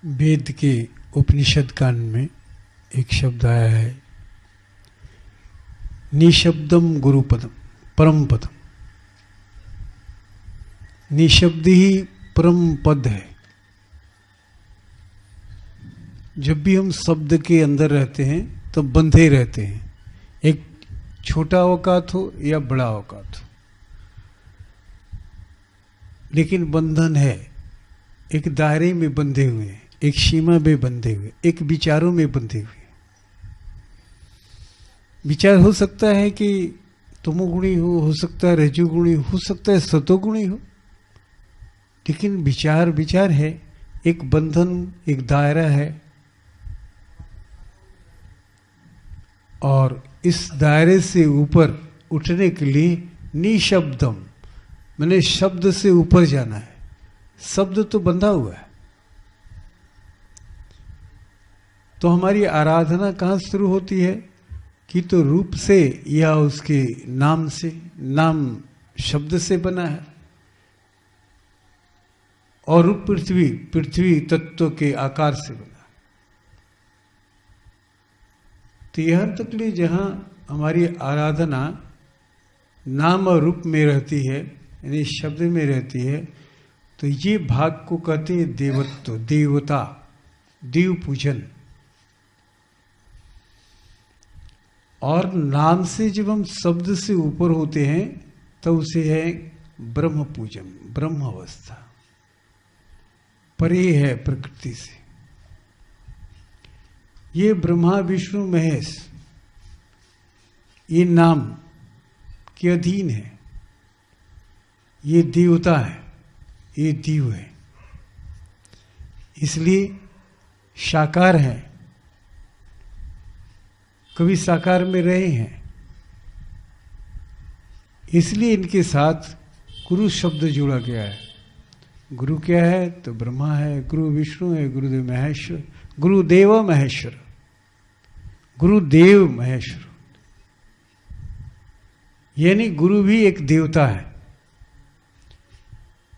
वेद के उपनिषद कांड में एक शब्द आया है, निशब्दम गुरुपदम परम पदम। निशब्द ही परम पद है। जब भी हम शब्द के अंदर रहते हैं तो बंधे रहते हैं, एक छोटा औकात हो या बड़ा औकात हो, लेकिन बंधन है। एक दायरे में बंधे हुए हैं, एक सीमा में बंधे हुए, एक विचारों में बंधे हुए। विचार हो सकता है कि तमोगुणी हो सकता है रजोगुणी, हो सकता है सतोगुणी हो, लेकिन विचार विचार है, एक बंधन, एक दायरा है। और इस दायरे से ऊपर उठने के लिए निशब्दम, मैंने शब्द से ऊपर जाना है। शब्द तो बंधा हुआ है, तो हमारी आराधना कहाँ शुरू होती है कि तो रूप से या उसके नाम से। नाम शब्द से बना है और रूप पृथ्वी तत्व के आकार से बना। तो यहाँ तक लिए जहाँ हमारी आराधना नाम और रूप में रहती है, यानी शब्द में रहती है, तो ये भाग को कहते हैं देवत्व, देवता, देव पूजन। और नाम से जब हम शब्द से ऊपर होते हैं तो उसे है ब्रह्म पूजन, ब्रह्म अवस्था, परे है प्रकृति से। ये ब्रह्मा विष्णु महेश ये नाम के अधीन है, ये देवता है, ये देव है, इसलिए साकार है, कभी साकार में रहे हैं। इसलिए इनके साथ गुरु शब्द जुड़ा गया है। गुरु क्या है तो ब्रह्मा है, गुरु विष्णु है, गुरुदेव महेश्वर, गुरुदेव महेश्वर, गुरुदेव महेश्वर, यानी गुरु भी एक देवता है।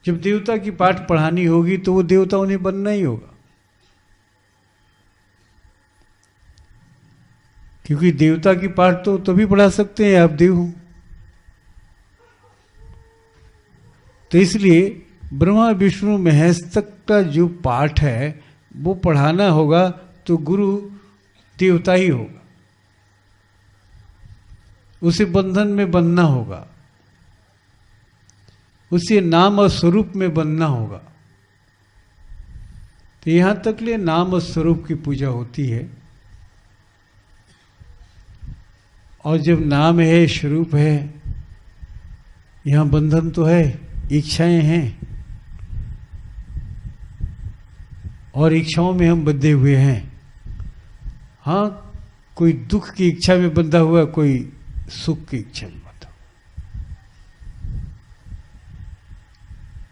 जब देवता की पाठ पढ़ानी होगी तो वो देवता उन्हें बनना ही होगा, क्योंकि देवता की पाठ तो तभी पढ़ा सकते हैं आप देव हो। तो इसलिए ब्रह्मा विष्णु महेश तक का जो पाठ है वो पढ़ाना होगा तो गुरु देवता ही होगा, उसे बंधन में बंधना होगा, उसे नाम और स्वरूप में बंधना होगा। तो यहां तक ले नाम और स्वरूप की पूजा होती है। और जब नाम है, स्वरूप है, यहां बंधन तो है, इच्छाएं हैं, और इच्छाओं में हम बंधे हुए हैं। हाँ, कोई दुख की इच्छा में बंधा हुआ, कोई सुख की इच्छा में बंधा।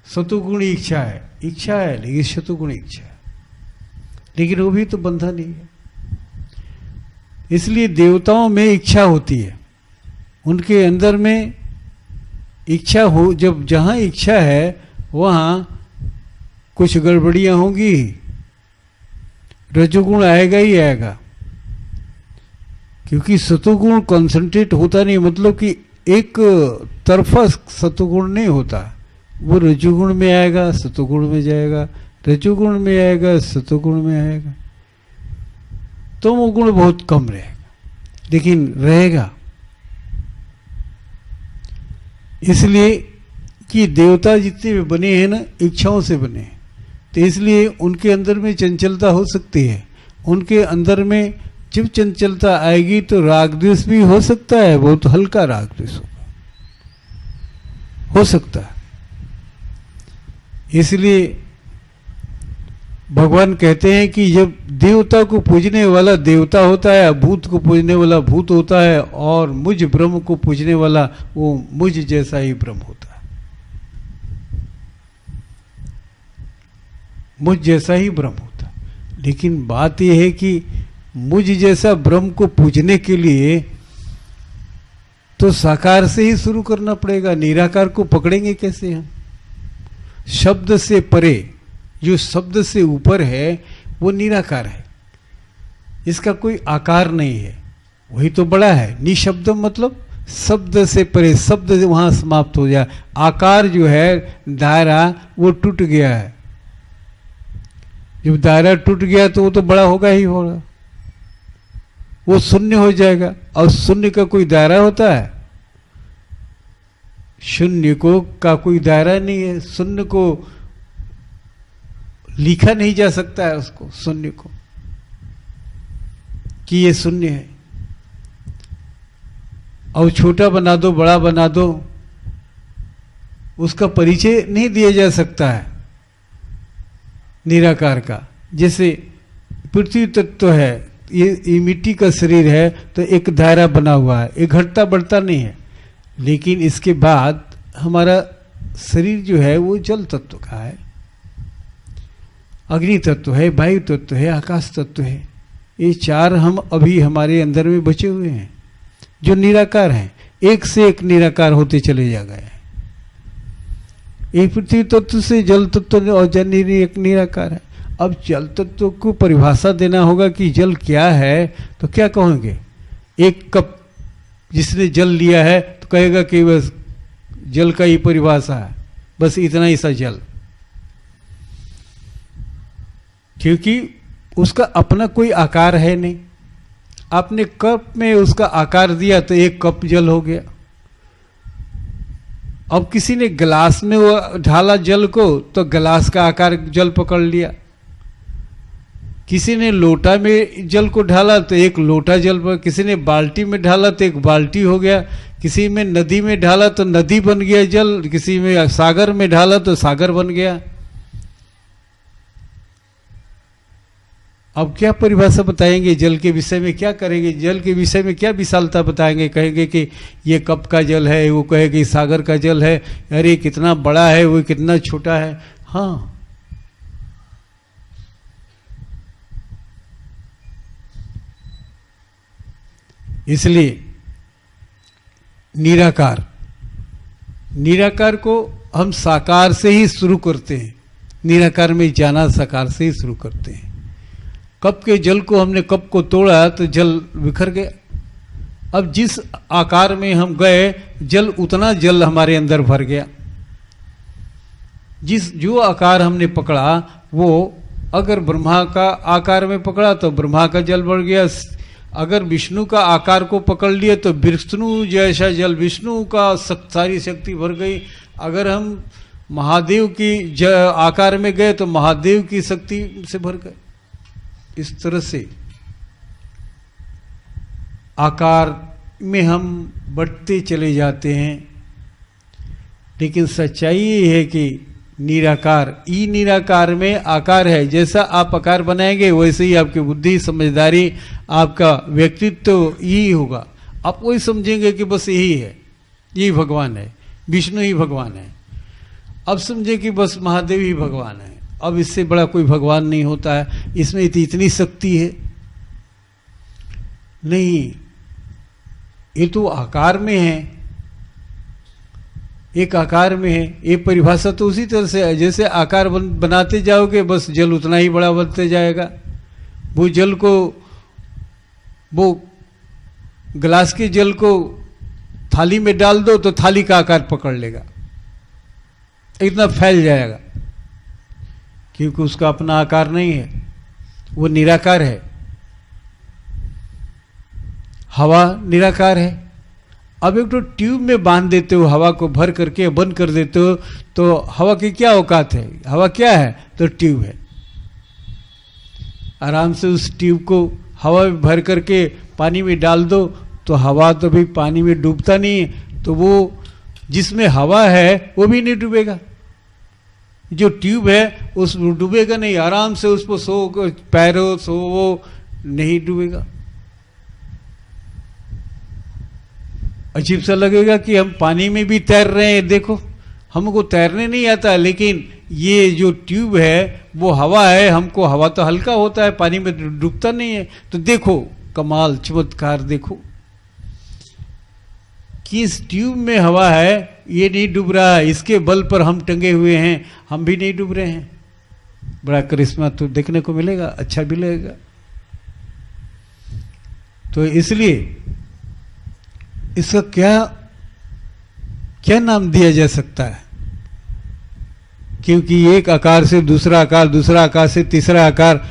सतोगुणी इच्छा है लेकिन शतुगुणी इच्छा है, लेकिन वो भी तो बंधा नहीं है। इसलिए देवताओं में इच्छा होती है, उनके अंदर में इच्छा हो। जब जहां इच्छा है वहां कुछ गड़बड़ियां होंगी, रजोगुण आएगा ही आएगा, क्योंकि सतोगुण कंसंट्रेट होता नहीं, मतलब कि एक तरफा सतोगुण नहीं होता। वो रजोगुण में आएगा, सतोगुण में जाएगा, रजोगुण में आएगा, सतोगुण में आएगा, तो वो गुण बहुत कम रहेगा, लेकिन रहेगा। इसलिए कि देवता जितने भी बने हैं ना, इच्छाओं से बने हैं, तो इसलिए उनके अंदर में चंचलता हो सकती है। उनके अंदर में जब चंचलता आएगी तो राग द्वेष भी हो सकता है, बहुत हल्का राग द्वेष हो सकता है। इसलिए भगवान कहते हैं कि जब देवता को पूजने वाला देवता होता है, भूत को पूजने वाला भूत होता है, और मुझ ब्रह्म को पूजने वाला वो मुझ जैसा ही ब्रह्म होता है, मुझ जैसा ही ब्रह्म होता है। लेकिन बात यह है कि मुझ जैसा ब्रह्म को पूजने के लिए तो साकार से ही शुरू करना पड़ेगा। निराकार को पकड़ेंगे कैसे हम? शब्द से परे, जो शब्द से ऊपर है, वो निराकार है, इसका कोई आकार नहीं है, वही तो बड़ा है। निशब्द मतलब शब्द से परे, शब्द वहां समाप्त हो जाए, आकार जो है दायरा वो टूट गया है। जब दायरा टूट गया तो वो तो बड़ा होगा ही होगा, वो शून्य हो जाएगा। और शून्य का कोई दायरा होता है? शून्य को का कोई दायरा नहीं है, शून्य को लिखा नहीं जा सकता है उसको, शून्य को, कि ये शून्य है। और छोटा बना दो, बड़ा बना दो, उसका परिचय नहीं दिया जा सकता है निराकार का। जैसे पृथ्वी तत्व है, ये मिट्टी का शरीर है, तो एक दायरा बना हुआ है, ये घटता बढ़ता नहीं है। लेकिन इसके बाद हमारा शरीर जो है वो जल तत्व का है, अग्नि तत्व है, वायु तत्व है, आकाश तत्व है। ये चार हम अभी हमारे अंदर में बचे हुए हैं जो निराकार हैं, एक से एक निराकार होते चले जा गए। एक पृथ्वी तत्व से जल तत्व और जल एक निराकार है। अब जल तत्व को परिभाषा देना होगा कि जल क्या है, तो क्या कहोगे? एक कप जिसने जल लिया है तो कहेगा कि बस जल का ही परिभाषा है, बस इतना ही सा जल, क्योंकि उसका अपना कोई आकार है नहीं। आपने कप में उसका आकार दिया तो एक कप जल हो गया। अब किसी ने गिलास में वो ढाला जल को तो गिलास का आकार जल पकड़ लिया। किसी ने लोटा में जल को ढाला तो एक लोटा जल पर, किसी ने बाल्टी में ढाला तो एक बाल्टी हो गया, किसी में नदी में ढाला तो नदी बन गया जल, किसी में सागर में ढाला तो सागर बन गया। अब क्या परिभाषा बताएंगे जल के विषय में? क्या करेंगे जल के विषय में? क्या विशालता बताएंगे? कहेंगे कि ये कप का जल है, वो कहेगी सागर का जल है, अरे कितना बड़ा है, वो कितना छोटा है। हाँ, इसलिए निराकार को हम साकार से ही शुरू करते हैं, निराकार में जाना साकार से ही शुरू करते हैं। कप के जल को हमने कप को तोड़ा तो जल बिखर गया। अब जिस आकार में हम गए जल उतना जल हमारे अंदर भर गया। जो आकार हमने पकड़ा वो, अगर ब्रह्मा का आकार में पकड़ा तो ब्रह्मा का जल बढ़ गया, अगर विष्णु का आकार को पकड़ लिए तो विष्णु जैसा जल, विष्णु का सारी शक्ति भर गई। अगर हम महादेव की आकार में गए तो महादेव की शक्ति से भर गए। इस तरह से आकार में हम बढ़ते चले जाते हैं। लेकिन सच्चाई ये है कि निराकार, ई निराकार में आकार है। जैसा आप आकार बनाएंगे वैसे ही आपकी बुद्धि, समझदारी, आपका व्यक्तित्व यही होगा। आप वही समझेंगे कि बस यही है, यही भगवान है, विष्णु ही भगवान है। अब समझे कि बस महादेव ही भगवान है, अब इससे बड़ा कोई भगवान नहीं होता है, इसमें इतनी शक्ति है। नहीं, ये तो आकार में है, एक आकार में है। ये परिभाषा तो उसी तरह से है, जैसे आकार बनाते जाओगे बस जल उतना ही बड़ा बनते जाएगा। वो जल को, वो गिलास के जल को थाली में डाल दो तो थाली का आकार पकड़ लेगा, इतना फैल जाएगा, क्योंकि उसका अपना आकार नहीं है, वो निराकार है। हवा निराकार है। अब एक तो ट्यूब में बांध देते हो, हवा को भर करके बंद कर देते हो, तो हवा की क्या औकात है? हवा क्या है? तो ट्यूब है। आराम से उस ट्यूब को हवा में भर करके पानी में डाल दो तो हवा तो भी पानी में डूबता नहीं है, तो वो जिसमें हवा है वो भी नहीं डूबेगा। जो ट्यूब है उस डूबेगा नहीं, आराम से उस पर सो पैरो सो, वो नहीं डूबेगा। अजीब सा लगेगा कि हम पानी में भी तैर रहे हैं। देखो, हमको तैरने नहीं आता, लेकिन ये जो ट्यूब है वो हवा है, हमको हवा तो हल्का होता है, पानी में डूबता नहीं है। तो देखो कमाल, चमत्कार देखो कि इस ट्यूब में हवा है, ये नहीं डूब रहा है, इसके बल पर हम टंगे हुए हैं, हम भी नहीं डूब रहे हैं। बड़ा करिश्मा तो देखने को मिलेगा, अच्छा भी लगेगा। तो इसलिए इसका क्या क्या नाम दिया जा सकता है? क्योंकि एक आकार से दूसरा आकार, दूसरा आकार से तीसरा आकार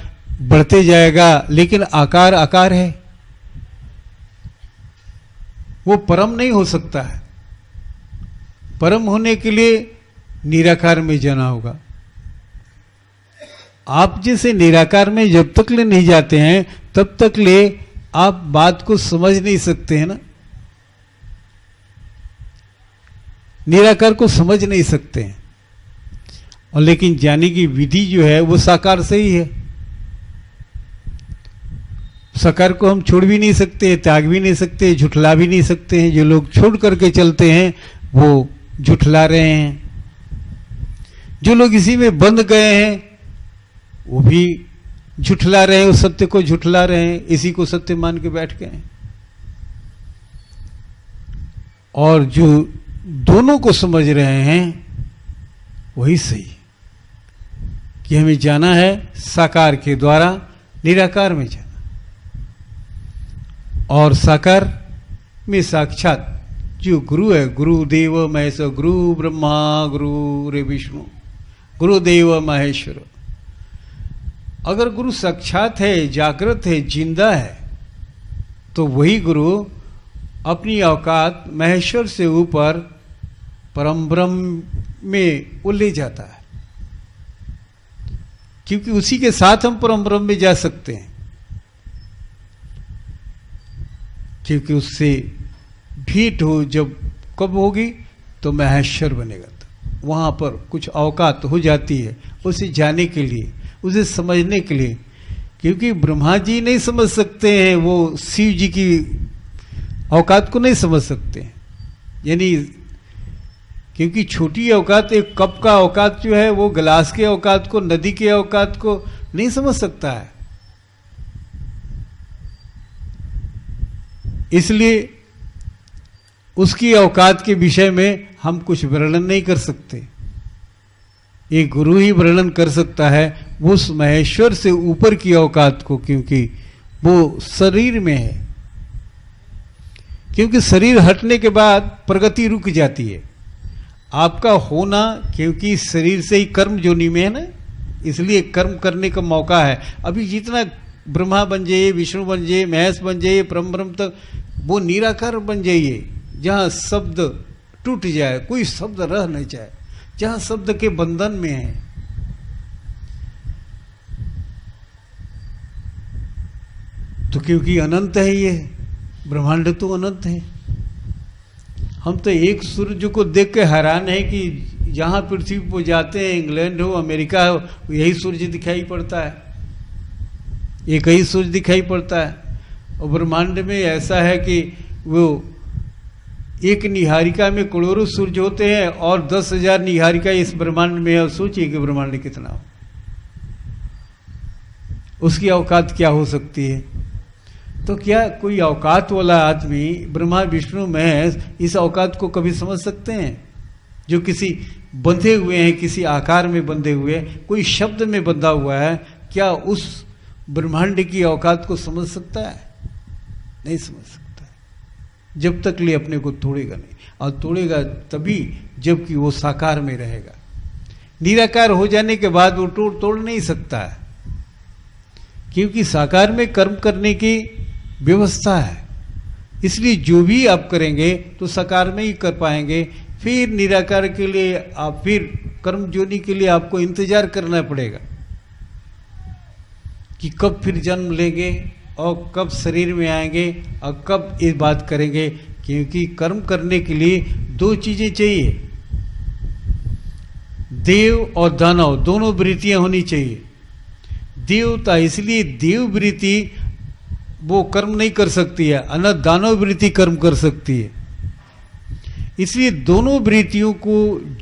बढ़ते जाएगा, लेकिन आकार आकार है, वो परम नहीं हो सकता है। परम होने के लिए निराकार में जाना होगा। आप जैसे निराकार में जब तक ले नहीं जाते हैं तब तक ले आप बात को समझ नहीं सकते हैं ना, निराकार को समझ नहीं सकते हैं। और लेकिन जाने की विधि जो है वो साकार से ही है। साकार को हम छोड़ भी नहीं सकते, त्याग भी नहीं सकते, झुठला भी नहीं सकते हैं। जो लोग छोड़ करके चलते हैं वो झुठला रहे हैं, जो लोग इसी में बंध गए हैं वो भी झुठला रहे हैं, उस सत्य को झुठला रहे हैं, इसी को सत्य मान के बैठ गए हैं। और जो दोनों को समझ रहे हैं वही सही कि हमें जाना है साकार के द्वारा निराकार में जाना। और साकार में साक्षात जो गुरु है, गुरुदेव महेश, गुरु ब्रह्मा गुरु रे विष्णु, गुरुदेव महेश्वर। अगर गुरु साक्षात है, जागृत है, जिंदा है, तो वही गुरु अपनी औकात महेश्वर से ऊपर परम ब्रह्म में वो ले जाता है, क्योंकि उसी के साथ हम परम ब्रह्म में जा सकते हैं। क्योंकि उससे भेंट हो जब कब होगी तो महेश्वर बनेगा, तो वहां पर कुछ औकात हो जाती है उसे जाने के लिए, उसे समझने के लिए। क्योंकि ब्रह्मा जी नहीं समझ सकते हैं, वो शिव जी की औकात को नहीं समझ सकते हैं। यानी क्योंकि छोटी औकात, एक कप का औकात जो है वो गिलास के औकात को, नदी के औकात को नहीं समझ सकता है। इसलिए उसकी औकात के विषय में हम कुछ वर्णन नहीं कर सकते। एक गुरु ही वर्णन कर सकता है वो उस महेश्वर से ऊपर की औकात को, क्योंकि वो शरीर में है। क्योंकि शरीर हटने के बाद प्रगति रुक जाती है। आपका होना, क्योंकि शरीर से ही कर्म जोनी में है ना, इसलिए कर्म करने का मौका है। अभी जितना ब्रह्मा बन जाइए, विष्णु बन जाइए, महेश बन जाइए, परम ब्रह्म तक, वो निराकार बन जाइए जहां शब्द टूट जाए, कोई शब्द रह नहीं जाए, जहां शब्द के बंधन में है। तो क्योंकि अनंत है, ये ब्रह्मांड तो अनंत है। हम तो एक सूरज को देख के हैरान है कि जहां पृथ्वी पर जाते हैं, इंग्लैंड हो, अमेरिका हो, यही सूरज दिखाई पड़ता है, एक ही सूरज दिखाई पड़ता है। और ब्रह्मांड में ऐसा है कि वो एक निहारिका में करोड़ों सूरज होते हैं और 10,000 निहारिका इस ब्रह्मांड में है। और सोचिए कि ब्रह्मांड कितना हो, उसकी औकात क्या हो सकती है। तो क्या कोई औकात वाला आदमी ब्रह्मा विष्णु महेश इस औकात को कभी समझ सकते हैं? जो किसी बंधे हुए हैं, किसी आकार में बंधे हुए, कोई शब्द में बंधा हुआ है, क्या उस ब्रह्मांड की औकात को समझ सकता है? नहीं समझ सकता है, जब तक ले अपने को तोड़ेगा नहीं। और तोड़ेगा तभी जबकि वो साकार में रहेगा। निराकार हो जाने के बाद वो तोड़ नहीं सकता है, क्योंकि साकार में कर्म करने की व्यवस्था है। इसलिए जो भी आप करेंगे तो साकार में ही कर पाएंगे। फिर निराकार के लिए आप, फिर कर्म जोनी के लिए आपको इंतजार करना पड़ेगा कि कब फिर जन्म लेंगे और कब शरीर में आएंगे और कब ये बात करेंगे। क्योंकि कर्म करने के लिए दो चीजें चाहिए, देव और दानव, दोनों वृत्तियां होनी चाहिए। देवता, इसलिए देव वृत्ति वो कर्म नहीं कर सकती है, अन दानव वृत्ति कर्म कर सकती है। इसलिए दोनों वृत्तियों को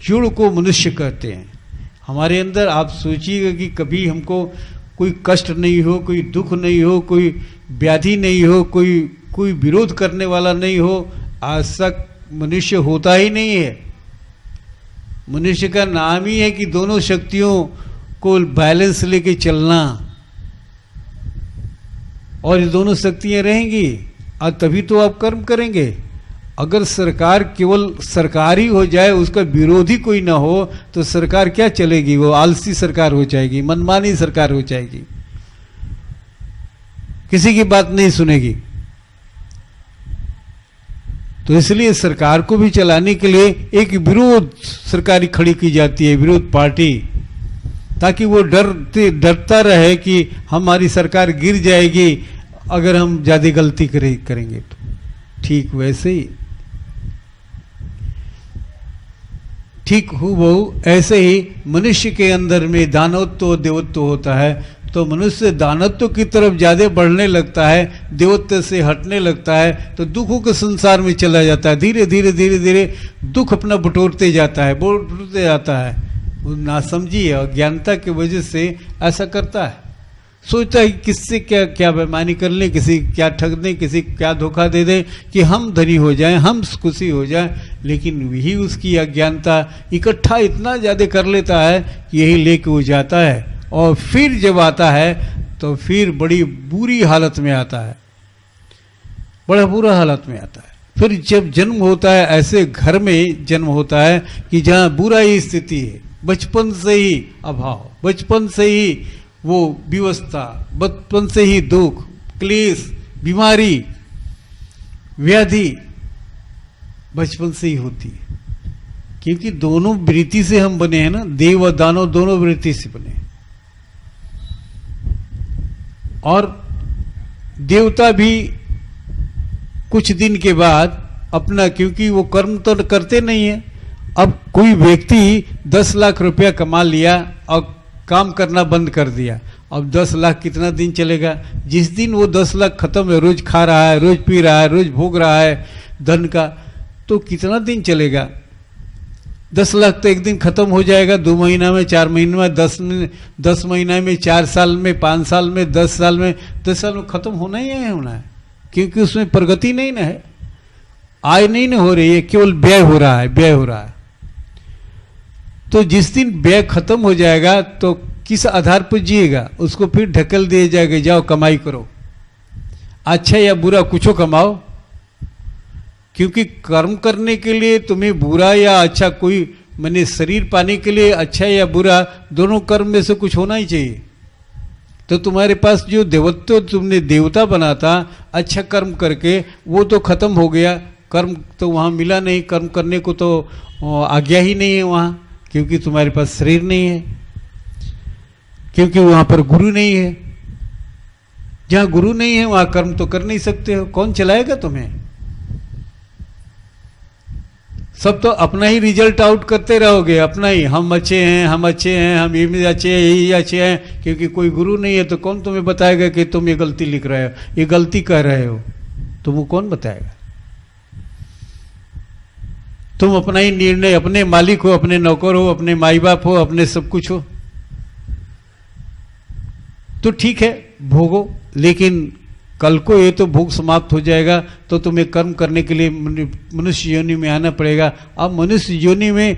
जुड़ को मनुष्य कहते हैं। हमारे अंदर आप सोचिएगा कि कभी हमको कोई कष्ट नहीं हो, कोई दुख नहीं हो, कोई व्याधि नहीं हो, कोई विरोध करने वाला नहीं हो, आज तक मनुष्य होता ही नहीं है। मनुष्य का नाम ही है कि दोनों शक्तियों को बैलेंस लेके चलना, और ये दोनों शक्तियां रहेंगी और तभी तो आप कर्म करेंगे। अगर सरकार केवल सरकार ही हो जाए, उसका विरोधी कोई ना हो, तो सरकार क्या चलेगी? वो आलसी सरकार हो जाएगी, मनमानी सरकार हो जाएगी, किसी की बात नहीं सुनेगी। तो इसलिए सरकार को भी चलाने के लिए एक विरोध सरकारी खड़ी की जाती है, विरोध पार्टी, ताकि वो डरता रहे कि हमारी सरकार गिर जाएगी अगर हम ज्यादा गलती करेंगे तो। ठीक वैसे ही, ठीक हूबहू ऐसे ही मनुष्य के अंदर में दानवत्व और देवत्व होता है। तो मनुष्य दानत्व की तरफ ज्यादा बढ़ने लगता है, देवत्व से हटने लगता है, तो दुखों के संसार में चला जाता है। धीरे धीरे धीरे धीरे दुख अपना बटोरते जाता है। वो नासमझी और अज्ञानता की वजह से ऐसा करता है। सोचता है कि किससे क्या बेईमानी कर लें, किसी क्या ठग दें, किसी क्या धोखा दे दें कि हम धनी हो जाएं, हम खुशी हो जाएं। लेकिन वही उसकी अज्ञानता इकट्ठा इतना ज़्यादा कर लेता है कि यही लेके वो जाता है, और फिर जब आता है तो फिर बड़ी बुरी हालत में आता है, बड़ा बुरा हालत में आता है। फिर जब जन्म होता है, ऐसे घर में जन्म होता है कि जहाँ बुरा ही स्थिति है, बचपन से ही अभाव, बचपन से ही वो विवस्था, बचपन से ही दुख, क्लेश, बीमारी, व्याधि बचपन से ही होती है। क्योंकि दोनों वृत्ति से हम बने हैं ना, देव और दानव दोनों वृत्ति से बने हैं। और देवता भी कुछ दिन के बाद अपना, क्योंकि वो कर्म तो करते नहीं है। अब कोई व्यक्ति 10 लाख रुपया कमा लिया और काम करना बंद कर दिया, अब 10 लाख कितना दिन चलेगा? जिस दिन वो 10 लाख खत्म है, रोज खा रहा है, रोज पी रहा है, रोज भोग रहा है धन का, तो कितना दिन चलेगा? 10 लाख तो एक दिन खत्म हो जाएगा, 2 महीना में, 4 महीने में, 10 महीना में, 4 साल में, 5 साल में, 10 साल में, 10 साल में खत्म होना ही है, होना है। क्योंकि उसमें प्रगति नहीं ना है, आय नहीं ना हो रही है, केवल व्यय हो रहा है, व्यय हो रहा है। तो जिस दिन व्यय खत्म हो जाएगा तो किस आधार पर जिएगा? उसको फिर ढकेल दिया जाएगा, जाओ कमाई करो, अच्छा या बुरा कुछो कमाओ। क्योंकि कर्म करने के लिए तुम्हें बुरा या अच्छा कोई, मैंने शरीर पाने के लिए अच्छा या बुरा दोनों कर्म में से कुछ होना ही चाहिए। तो तुम्हारे पास जो देवत्व तुमने देवता बना था अच्छा कर्म करके, वो तो खत्म हो गया, कर्म तो वहाँ मिला नहीं, कर्म करने को तो आज्ञा ही नहीं है वहाँ, क्योंकि तुम्हारे पास शरीर नहीं है, क्योंकि वहां पर गुरु नहीं है। जहां गुरु नहीं है वहां कर्म तो कर नहीं सकते हो, कौन चलाएगा तुम्हें? सब तो अपना ही रिजल्ट आउट करते रहोगे, अपना ही, हम अच्छे हैं, हम अच्छे हैं, हम ये अच्छे हैं, यही अच्छे हैं। क्योंकि कोई गुरु नहीं है तो कौन तुम्हें बताएगा कि तुम ये गलती लिख रहे हो, ये गलती कह रहे हो, तुमको कौन बताएगा? तुम अपना ही निर्णय, अपने मालिक हो, अपने नौकर हो, अपने माई बाप हो, अपने सब कुछ हो। तो ठीक है भोगो, लेकिन कल को ये तो भोग समाप्त हो जाएगा, तो तुम्हें कर्म करने के लिए मनुष्य योनि में आना पड़ेगा। अब मनुष्य योनि में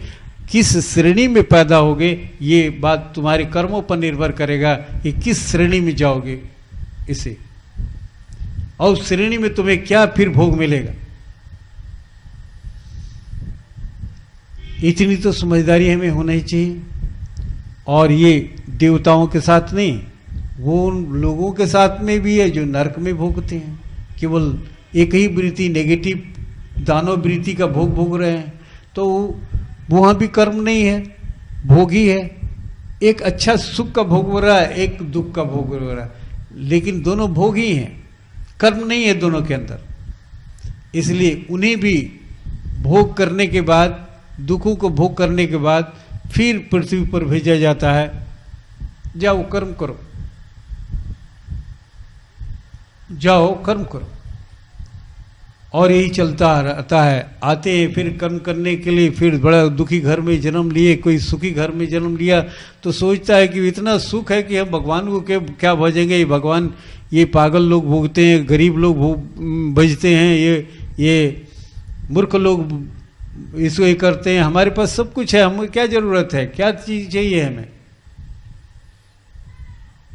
किस श्रेणी में पैदा होगे, ये बात तुम्हारे कर्मों पर निर्भर करेगा कि किस श्रेणी में जाओगे इसे, और उस श्रेणी में तुम्हें क्या फिर भोग मिलेगा। इतनी तो समझदारी हमें होना ही चाहिए। और ये देवताओं के साथ नहीं, वो उन लोगों के साथ में भी है जो नरक में भोगते हैं, केवल एक ही वृत्ति, नेगेटिव दानव वृत्ति का भोग भोग रहे हैं। तो वहाँ भी कर्म नहीं है, भोग ही है। एक अच्छा सुख का भोग हो रहा है, एक दुख का भोग हो रहा है, लेकिन दोनों भोग ही हैं, कर्म नहीं है दोनों के अंदर। इसलिए उन्हें भी भोग करने के बाद, दुखों को भोग करने के बाद फिर पृथ्वी पर भेजा जाता है, जाओ कर्म करो, जाओ कर्म करो। और यही चलता रहता है। आते हैं फिर कर्म करने के लिए, फिर बड़ा दुखी घर में जन्म लिए, कोई सुखी घर में जन्म लिया तो सोचता है कि इतना सुख है कि हम भगवान को क्या भजेंगे, ये भगवान, ये पागल लोग भोगते हैं, गरीब लोग भजते हैं, ये मूर्ख लोग इसको ये करते हैं, हमारे पास सब कुछ है, हमें क्या जरूरत है, क्या चीज चाहिए हमें?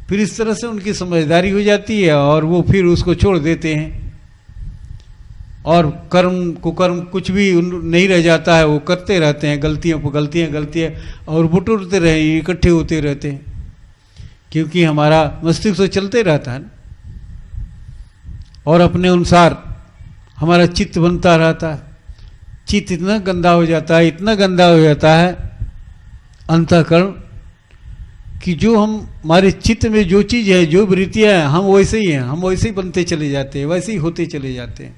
फिर इस तरह से उनकी समझदारी हो जाती है और वो फिर उसको छोड़ देते हैं और कर्म कुछ भी नहीं रह जाता है, वो करते रहते हैं, गलतियों पर गलतियां और बटोरते रहे, इकट्ठे होते रहते हैं, क्योंकि हमारा मस्तिष्क तो चलते रहता है और अपने अनुसार हमारा चित्त बनता रहता है। चित्त इतना गंदा हो जाता है, इतना गंदा हो जाता है अंतःकरण कि जो हमारे चित्त में जो चीज़ है, जो वृत्तियाँ हैं, हम वैसे ही हैं, हम वैसे ही बनते चले जाते हैं, वैसे ही होते चले जाते हैं,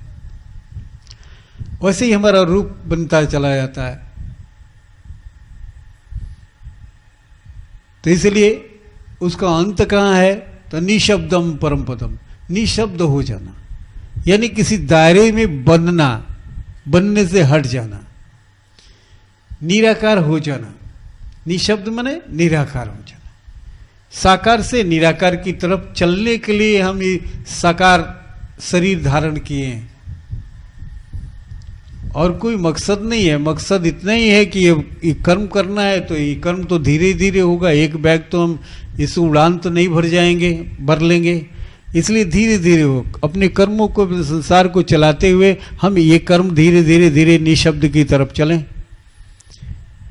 वैसे ही हमारा रूप बनता चला जाता है। तो इसलिए उसका अंत कहाँ है? तो निशब्दम परम पदम, निशब्द हो जाना, यानी किसी दायरे में बनना, बनने से हट जाना, निराकार हो जाना। निशब्द माने निराकार हो जाना। साकार से निराकार की तरफ चलने के लिए हम ये साकार शरीर धारण किए हैं और कोई मकसद नहीं है। मकसद इतना ही है कि ये कर्म करना है, तो ये कर्म तो धीरे धीरे होगा, एक बैग तो हम इस उड़ान तो नहीं भर लेंगे, इसलिए धीरे धीरे हो। अपने कर्मों को, संसार को चलाते हुए हम ये कर्म धीरे धीरे निशब्द की तरफ चलें,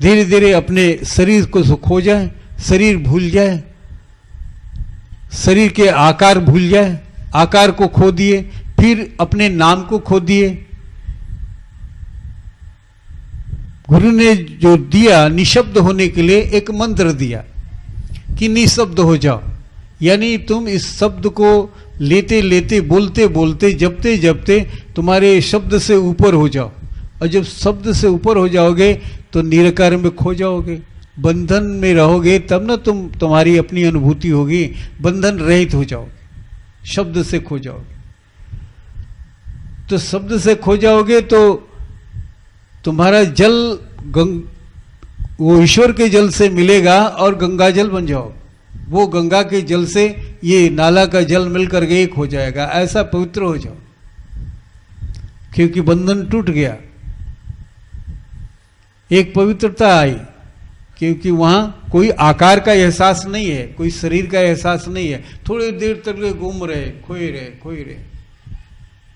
धीरे धीरे अपने शरीर को खो जाए, शरीर भूल जाए, शरीर के आकार भूल जाए, आकार को खो दिए, फिर अपने नाम को खो दिए। गुरु ने जो दिया निशब्द होने के लिए, एक मंत्र दिया कि निशब्द हो जाओ, यानी तुम इस शब्द को लेते लेते, बोलते बोलते, जपते जपते तुम्हारे शब्द से ऊपर हो जाओ, और जब शब्द से ऊपर हो जाओगे तो निराकार में खो जाओगे, बंधन में रहोगे, तब ना तुम्हारी अपनी अनुभूति होगी, बंधन रहित हो जाओगे, शब्द से खो जाओगे। तो शब्द से खो जाओगे तो तुम्हारा जल वो ईश्वर के जल से मिलेगा और गंगा जल बन जाओ। वो गंगा के जल से ये नाला का जल मिलकर के एक हो जाएगा, ऐसा पवित्र हो जाओ, क्योंकि बंधन टूट गया, एक पवित्रता आई, क्योंकि वहां कोई आकार का एहसास नहीं है, कोई शरीर का एहसास नहीं है। थोड़ी देर तक घूम रहे, खोए रहे,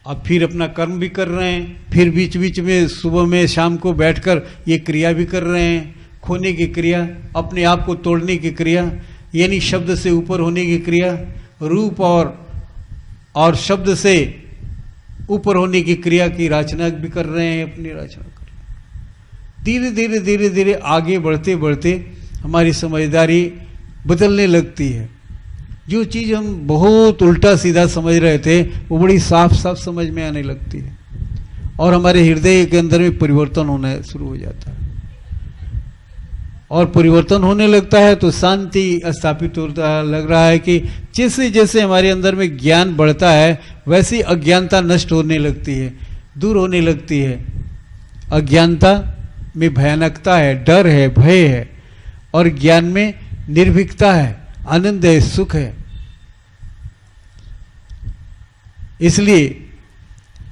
अब फिर अपना कर्म भी कर रहे हैं, फिर बीच बीच में सुबह में शाम को बैठकर ये क्रिया भी कर रहे हैं, खोने की क्रिया, अपने आप को तोड़ने की क्रिया, यानी शब्द से ऊपर होने की क्रिया, रूप और शब्द से ऊपर होने की क्रिया की रचना भी कर रहे हैं, अपनी रचना कर रहे हैं। धीरे धीरे आगे बढ़ते बढ़ते हमारी समझदारी बदलने लगती है। जो चीज़ हम बहुत उल्टा सीधा समझ रहे थे, वो बड़ी साफ साफ समझ में आने लगती है और हमारे हृदय के अंदर में परिवर्तन होना शुरू हो जाता है। और परिवर्तन होने लगता है तो शांति स्थापित होता लग रहा है कि जैसे जैसे हमारे अंदर में ज्ञान बढ़ता है, वैसी अज्ञानता नष्ट होने लगती है, दूर होने लगती है। अज्ञानता में भयानकता है, डर है, भय है, और ज्ञान में निर्भीकता है, आनंद है, सुख है। इसलिए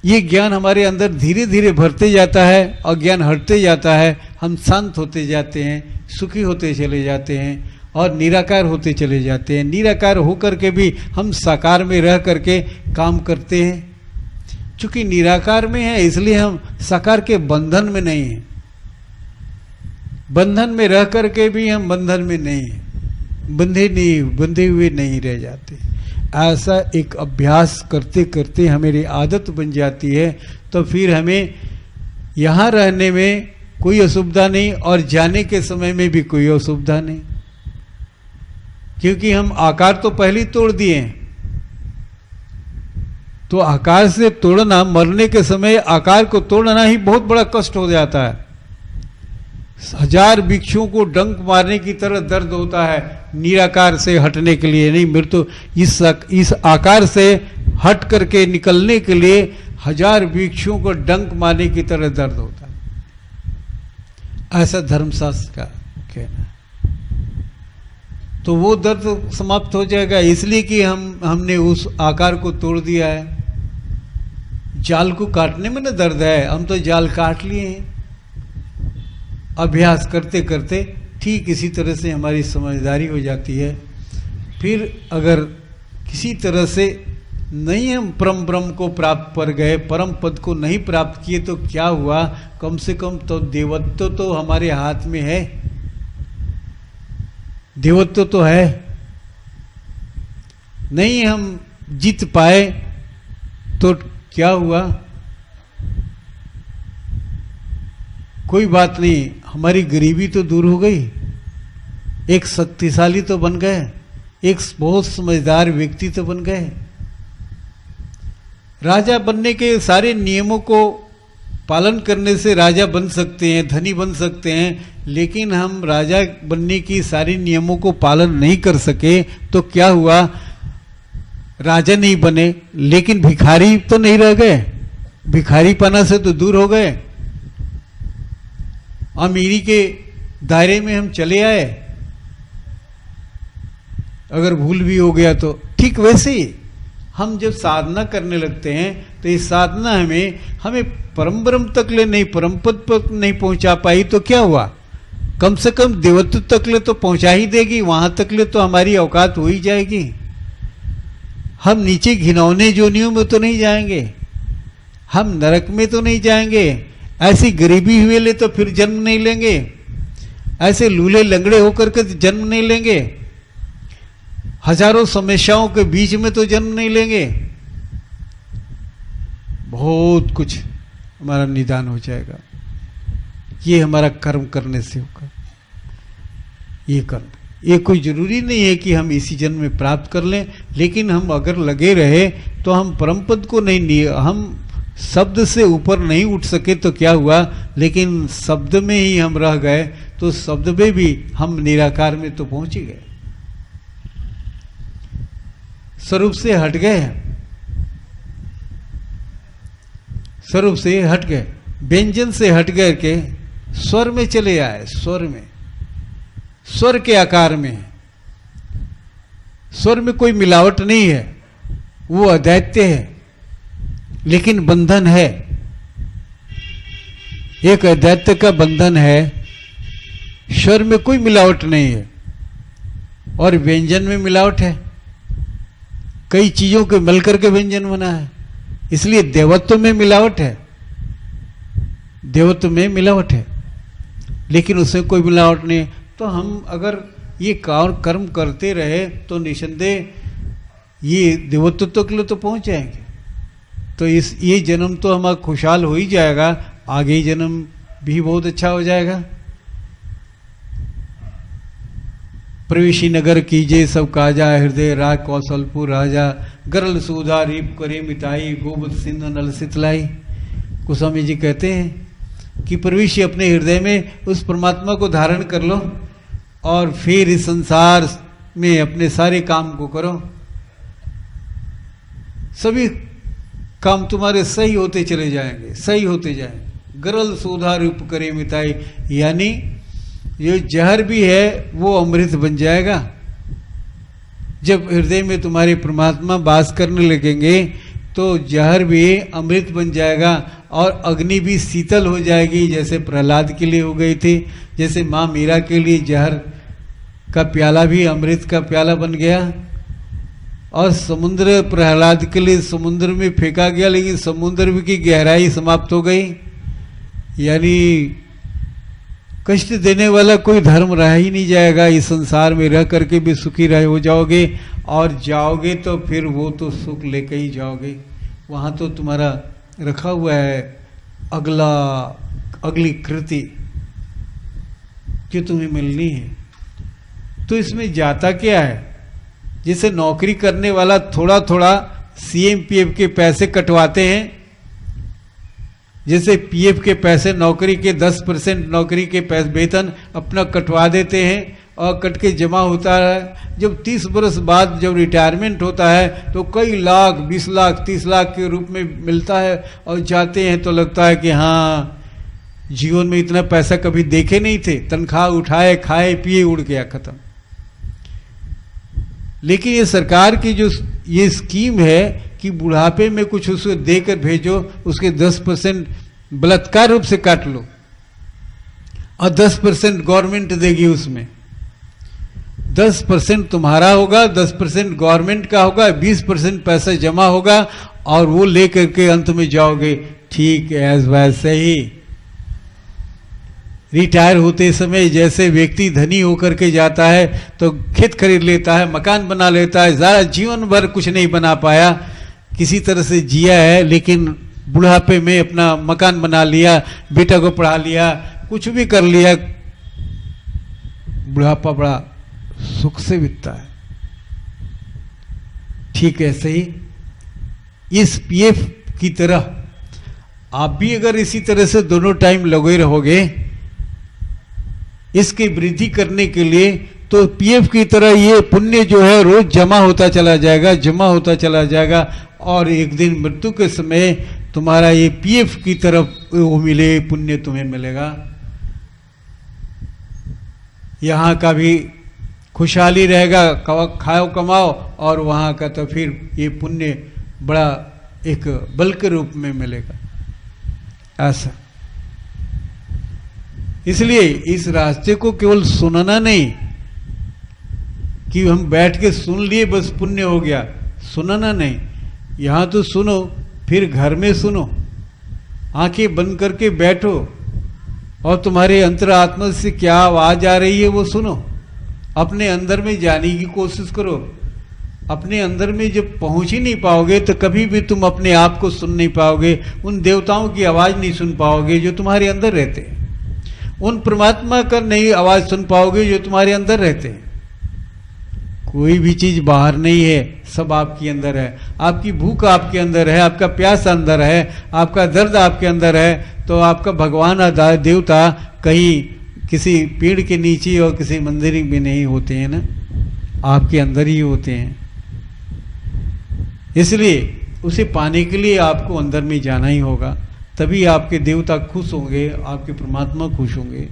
ये ज्ञान हमारे अंदर धीरे धीरे भरते जाता है, अज्ञान हटते जाता है, हम शांत होते जाते हैं, सुखी होते चले जाते हैं और निराकार होते चले जाते हैं। निराकार होकर के भी हम साकार में रह करके काम करते हैं। चूंकि निराकार में है इसलिए हम साकार के बंधन में नहीं हैं, बंधन में रह करके भी हम बंधन में नहीं हैं, बंधे हुए नहीं रह जाते। ऐसा एक अभ्यास करते करते हमारी आदत बन जाती है, तो फिर हमें यहाँ रहने में कोई असुविधा नहीं और जाने के समय में भी कोई असुविधा नहीं, क्योंकि हम आकार तो पहले ही तोड़ दिए हैं। तो आकार से तोड़ना, मरने के समय आकार को तोड़ना ही बहुत बड़ा कष्ट हो जाता है। 1000 भिक्षुओं को डंक मारने की तरह दर्द होता है निराकार से हटने के लिए। नहीं, मृत्यु इस आकार से हट करके निकलने के लिए 1000 भिक्षुओं को डंक मारने की तरह दर्द होता है, ऐसा धर्मशास्त्र का कहना है। तो वो दर्द समाप्त हो जाएगा, इसलिए कि हमने उस आकार को तोड़ दिया है। जाल को काटने में ना दर्द है, हम तो जाल काट लिए हैं। अभ्यास करते करते ठीक इसी तरह से हमारी समझदारी हो जाती है फिर अगर किसी तरह से नहीं हम परम ब्रह्म को प्राप्त कर गए, परम पद को नहीं प्राप्त किए, तो क्या हुआ? कम से कम तो देवत्व तो हमारे हाथ में है, देवत्व तो है। नहीं हम जीत पाए तो क्या हुआ? कोई बात नहीं, हमारी गरीबी तो दूर हो गई, एक शक्तिशाली तो बन गए, एक बहुत समझदार व्यक्ति तो बन गए। राजा बनने के सारे नियमों को पालन करने से राजा बन सकते हैं, धनी बन सकते हैं, लेकिन हम राजा बनने की सारे नियमों को पालन नहीं कर सके तो क्या हुआ? राजा नहीं बने, लेकिन भिखारी तो नहीं रह गए, भिखारीपना से तो दूर हो गए, अमीरी के दायरे में हम चले आए। अगर भूल भी हो गया तो ठीक वैसे ही हम जब साधना करने लगते हैं तो ये साधना हमें परम ब्रह्म तक ले नहीं, परम पद पर नहीं पहुंचा पाई तो क्या हुआ? कम से कम देवत्व तक ले तो पहुंचा ही देगी, वहां तक ले तो हमारी औकात हो ही जाएगी। हम नीचे घिनौने जोनियों में तो नहीं जाएंगे, हम नरक में तो नहीं जाएंगे, ऐसी गरीबी हुए ले तो फिर जन्म नहीं लेंगे, ऐसे लूले लंगड़े होकर के जन्म नहीं लेंगे, हजारों समस्याओं के बीच में तो जन्म नहीं लेंगे। बहुत कुछ हमारा निदान हो जाएगा। ये हमारा कर्म करने से होगा। ये कर्म, ये कोई जरूरी नहीं है कि हम इसी जन्म में प्राप्त कर लें, लेकिन हम अगर लगे रहे तो हम परम पद को नहीं, हम शब्द से ऊपर नहीं उठ सके तो क्या हुआ? लेकिन शब्द में ही हम रह गए तो शब्द में भी हम निराकार में तो पहुंच ही गए, स्वरूप से हट गए, स्वरूप से हट गए, व्यंजन से हट गए के स्वर में चले आए, स्वर में, स्वर के आकार में। स्वर में कोई मिलावट नहीं है, वो अद्वैत है, लेकिन बंधन है, एक अद्वैत का बंधन है। स्वर में कोई मिलावट नहीं है और व्यंजन में मिलावट है, कई चीजों के मिल करके व्यंजन बना है, इसलिए देवत्व में मिलावट है, देवत्व में मिलावट है, लेकिन उसमें कोई मिलावट नहीं है। तो हम अगर ये कर्म करते रहे तो निसंदेह ये देवत्व तक ले तो पहुंच जाएंगे। तो ये जन्म तो हमारा खुशहाल हो ही जाएगा, आगे जन्म भी बहुत अच्छा हो जाएगा। प्रवेशी नगर कीजे सब काजा, हृदय राग कौशलपुर राजा, गरल सुधा रीप करे मिताई, गोबद सिंधु नल सितलाई। गोस्वामी जी कहते हैं कि प्रवेशी अपने हृदय में उस परमात्मा को धारण कर लो और फिर इस संसार में अपने सारे काम को करो, सभी काम तुम्हारे सही होते चले जाएंगे, सही होते जाएंगे। गरल सुधा रूप करे मिताई, यानी ये जहर भी है वो अमृत बन जाएगा। जब हृदय में तुम्हारे परमात्मा वास करने लगेंगे तो जहर भी अमृत बन जाएगा और अग्नि भी शीतल हो जाएगी, जैसे प्रहलाद के लिए हो गई थी, जैसे माँ मीरा के लिए जहर का प्याला भी अमृत का प्याला बन गया। और समुद्र प्रहलाद के लिए समुद्र में फेंका गया, लेकिन समुद्र की गहराई समाप्त हो गई, यानी कष्ट देने वाला कोई धर्म रह ही नहीं जाएगा। इस संसार में रह करके भी सुखी रहे हो जाओगे, और जाओगे तो फिर वो तो सुख लेके ही जाओगे। वहाँ तो तुम्हारा रखा हुआ है अगली कृति जो तुम्हें मिलनी है। तो इसमें जाता क्या है? जैसे नौकरी करने वाला थोड़ा थोड़ा सीएमपीएफ के पैसे कटवाते हैं, जैसे पीएफ के पैसे, नौकरी के 10% नौकरी के पैसे वेतन अपना कटवा देते हैं और कट के जमा होता है। जब 30 बरस बाद जब रिटायरमेंट होता है तो कई लाख, 20 लाख, 30 लाख के रूप में मिलता है, और जाते हैं तो लगता है कि हाँ, जीवन में इतना पैसा कभी देखे नहीं थे, तनख्वाह उठाए, खाए पिए, उड़ गया, खत्म। लेकिन ये सरकार की जो ये स्कीम है कि बुढ़ापे में कुछ उसको देकर भेजो, उसके 10% बलात्कार रूप से काट लो और 10% गवर्नमेंट देगी, उसमें 10% तुम्हारा होगा, 10% गवर्नमेंट का होगा, 20% पैसा जमा होगा और वो लेकर के अंत में जाओगे। ठीक एज वैसे ही रिटायर होते समय जैसे व्यक्ति धनी होकर के जाता है तो खेत खरीद लेता है, मकान बना लेता है, ज़्यादा जीवन भर कुछ नहीं बना पाया, किसी तरह से जिया है, लेकिन बुढ़ापे में अपना मकान बना लिया, बेटा को पढ़ा लिया, कुछ भी कर लिया, बुढ़ापा बड़ा सुख से बीतता है। ठीक ऐसे ही इस पीएफ की तरह आप भी अगर इसी तरह से दोनों टाइम लगे रहोगे इसकी वृद्धि करने के लिए, तो पीएफ की तरह ये पुण्य जो है रोज जमा होता चला जाएगा, जमा होता चला जाएगा, और एक दिन मृत्यु के समय तुम्हारा ये पीएफ की तरफ वो मिले, पुण्य तुम्हें मिलेगा। यहाँ का भी खुशहाली रहेगा, खाओ कमाओ, और वहाँ का तो फिर ये पुण्य बड़ा एक बल के रूप में मिलेगा। ऐसा इसलिए इस रास्ते को केवल सुनना नहीं कि हम बैठ के सुन लिए बस पुण्य हो गया, सुनना नहीं, यहाँ तो सुनो, फिर घर में सुनो, आंखें बंद करके बैठो और तुम्हारे अंतरात्मा से क्या आवाज आ रही है वो सुनो, अपने अंदर में जाने की कोशिश करो। अपने अंदर में जब पहुंच ही नहीं पाओगे तो कभी भी तुम अपने आप को सुन नहीं पाओगे, उन देवताओं की आवाज नहीं सुन पाओगे जो तुम्हारे अंदर रहते हैं, उन परमात्मा का नहीं आवाज सुन पाओगे जो तुम्हारे अंदर रहते हैं। कोई भी चीज बाहर नहीं है, सब आपके अंदर है। आपकी भूख आपके अंदर है, आपका प्यास अंदर है, आपका दर्द आपके अंदर है। तो आपका भगवान और देवता कहीं किसी पेड़ के नीचे और किसी मंदिर में नहीं होते हैं ना, आपके अंदर ही होते हैं। इसलिए उसे पाने के लिए आपको अंदर में जाना ही होगा, तभी आपके देवता खुश होंगे, आपके परमात्मा खुश होंगे।